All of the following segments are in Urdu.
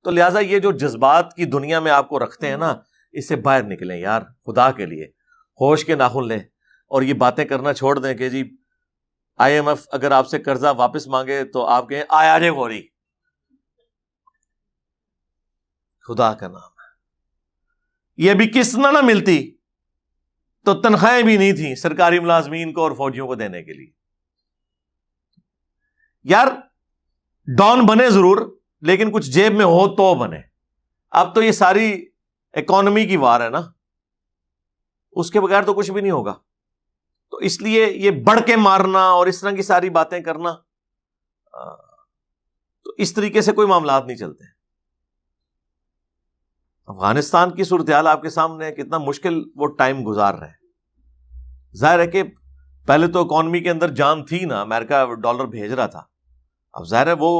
تو لہٰذا یہ جو جذبات کی دنیا میں آپ کو رکھتے ہیں نا، اس سے باہر نکلیں یار، خدا کے لیے ہوش کے ناخن لیں اور یہ باتیں کرنا چھوڑ دیں کہ جی IMF اگر آپ سے قرضہ واپس مانگے تو آپ کہیں آیا جے فوری. خدا کا نام ہے، یہ بھی قسط نہ ملتی تو تنخواہیں بھی نہیں تھیں سرکاری ملازمین کو اور فوجیوں کو دینے کے لیے. یار ڈان بنے ضرور، لیکن کچھ جیب میں ہو تو بنے. اب تو یہ ساری اکانومی کی وار ہے نا، اس کے بغیر تو کچھ بھی نہیں ہوگا. تو اس لیے یہ بڑھ کے مارنا اور اس طرح کی ساری باتیں کرنا، تو اس طریقے سے کوئی معاملات نہیں چلتے. افغانستان کی صورتحال آپ کے سامنے ہے، کتنا مشکل وہ ٹائم گزار رہے ہیں. ظاہر ہے کہ پہلے تو اکانومی کے اندر جان تھی نا، امریکہ ڈالر بھیج رہا تھا. اب ظاہر ہے وہ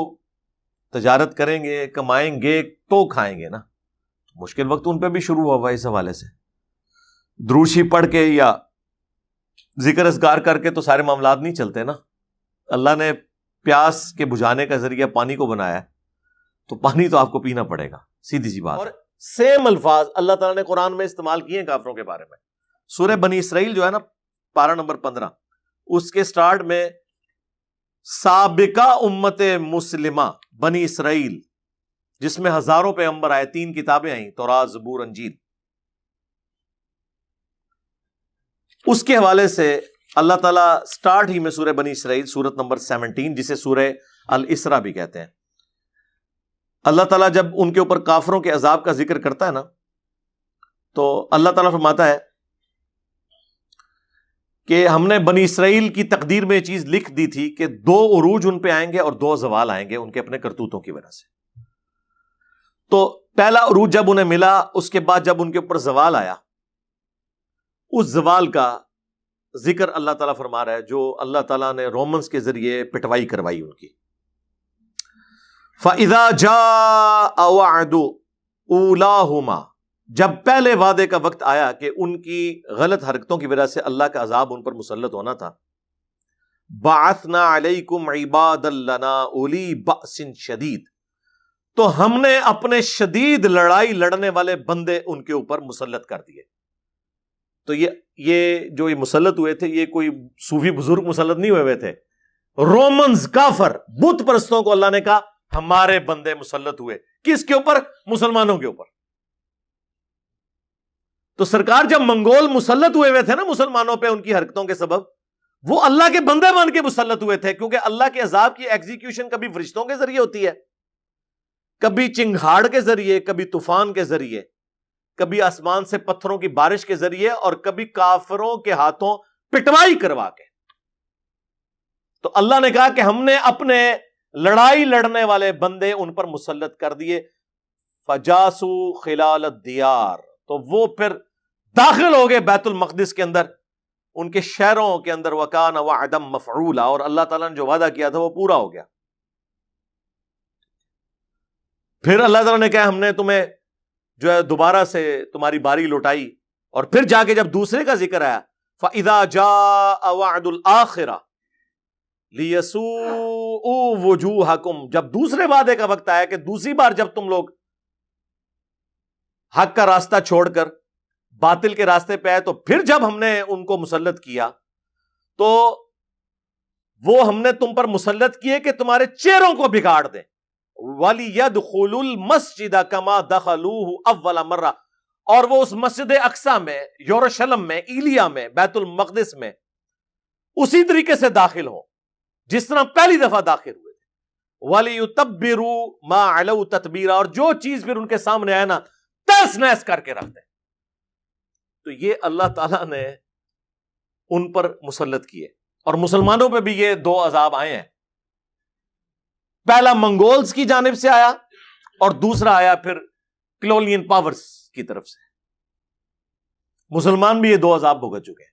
تجارت کریں گے، کمائیں گے تو کھائیں گے نا. مشکل وقت ان پہ بھی شروع ہوا اس حوالے سے. دروشی پڑھ کے یا ذکر اذکار کر کے تو سارے معاملات نہیں چلتے نا. اللہ نے پیاس کے بجھانے کا ذریعہ پانی کو بنایا ہے، تو پانی تو آپ کو پینا پڑے گا، سیدھی سی بات. اور سیم الفاظ اللہ تعالیٰ نے قرآن میں استعمال کیے ہیں کافروں کے بارے میں. سورہ بنی اسرائیل جو ہے نا، پارہ نمبر 15، اس کے سٹارٹ میں سابقہ امت مسلمہ بنی اسرائیل، جس میں ہزاروں پیغمبر آئے، 3 کتابیں آئیں، تورات، زبور، انجیل. اس کے حوالے سے اللہ تعالیٰ سٹارٹ ہی میں سورہ بنی اسرائیل، سورت نمبر 17، جسے سورہ الاسراء بھی کہتے ہیں، اللہ تعالیٰ جب ان کے اوپر کافروں کے عذاب کا ذکر کرتا ہے نا، تو اللہ تعالیٰ فرماتا ہے کہ ہم نے بنی اسرائیل کی تقدیر میں یہ چیز لکھ دی تھی کہ 2 عروج ان پہ آئیں گے اور 2 زوال آئیں گے ان کے اپنے کرتوتوں کی وجہ سے. تو پہلا عروج جب انہیں ملا، اس کے بعد جب ان کے اوپر زوال آیا، اس زوال کا ذکر اللہ تعالیٰ فرما رہا ہے، جو اللہ تعالیٰ نے رومنز کے ذریعے پٹوائی کروائی ان کی. فَإِذَا جَاءَ وَعْدُ أُولَاهُمَا، جب پہلے وعدے کا وقت آیا کہ ان کی غلط حرکتوں کی وجہ سے اللہ کا عذاب ان پر مسلط ہونا تھا، بَعَثْنَا عَلَيْكُمْ عِبَادًا لَنَا أُولِي بَأْسٍ شَدِيدٍ، تو ہم نے اپنے شدید لڑائی لڑنے والے بندے ان کے اوپر مسلط کر دیے. تو یہ جو یہ مسلط ہوئے تھے، یہ کوئی صوفی بزرگ مسلط نہیں ہوئے تھے. رومنز، کافر، بت پرستوں کو اللہ نے کہا ہمارے بندے مسلط ہوئے. کس کے اوپر؟ مسلمانوں کے اوپر. تو سرکار جب منگول مسلط ہوئے تھے نا مسلمانوں پہ ان کی حرکتوں کے سبب، وہ اللہ کے بندے بن کے مسلط ہوئے تھے، کیونکہ اللہ کے عذاب کی ایگزیکیوشن کبھی فرشتوں کے ذریعے ہوتی ہے، کبھی چنگھاڑ کے ذریعے، کبھی طوفان کے ذریعے، کبھی آسمان سے پتھروں کی بارش کے ذریعے، اور کبھی کافروں کے ہاتھوں پٹوائی کروا کے. تو اللہ نے کہا کہ ہم نے اپنے لڑائی لڑنے والے بندے ان پر مسلط کر دیے. فجاسو خلال الدیار، تو وہ پھر داخل ہو گئے بیت المقدس کے اندر، ان کے شہروں کے اندر. وکان وعدا مفعولا، اور اللہ تعالیٰ نے جو وعدہ کیا تھا وہ پورا ہو گیا. پھر اللہ تعالیٰ نے کہا ہم نے تمہیں جو ہے دوبارہ سے تمہاری باری لوٹائی. اور پھر جا کے جب دوسرے کا ذکر آیا، فَإِذَا جَاءَ وَعْدُ الْآخِرَةِ لِيَسُوءُوا وُجُوهَكُمْ، جب دوسرے وعدے کا وقت آیا کہ دوسری بار جب تم لوگ حق کا راستہ چھوڑ کر باطل کے راستے پہ آئے، تو پھر جب ہم نے ان کو مسلط کیا تو وہ ہم نے تم پر مسلط کیے کہ تمہارے چہروں کو بگاڑ دیں. وَلِيَدْخُلُوا الْمَسْجِدَ كَمَا دَخَلُوهُ أَوَّلَ مَرَّةٍ، اور وہ اس مسجد اقصیٰ میں، یروشلم میں، ایلیا میں، بیت المقدس میں اسی طریقے سے داخل ہوں جس طرح پہلی دفعہ داخل ہوئے تھے. وَلِيُتَبِّرُوا مَا عَلَوْا تَتْبِيرًا، اور جو چیز پھر ان کے سامنے آئے نا تیس نیس کر کے رکھ دیں. تو یہ اللہ تعالیٰ نے ان پر مسلط کیے. اور مسلمانوں پہ بھی یہ 2 عذاب آئے ہیں. پہلا منگولز کی جانب سے آیا، اور دوسرا آیا پھر کلونین پاورز کی طرف سے. مسلمان بھی یہ 2 عذاب بھگت چکے ہیں.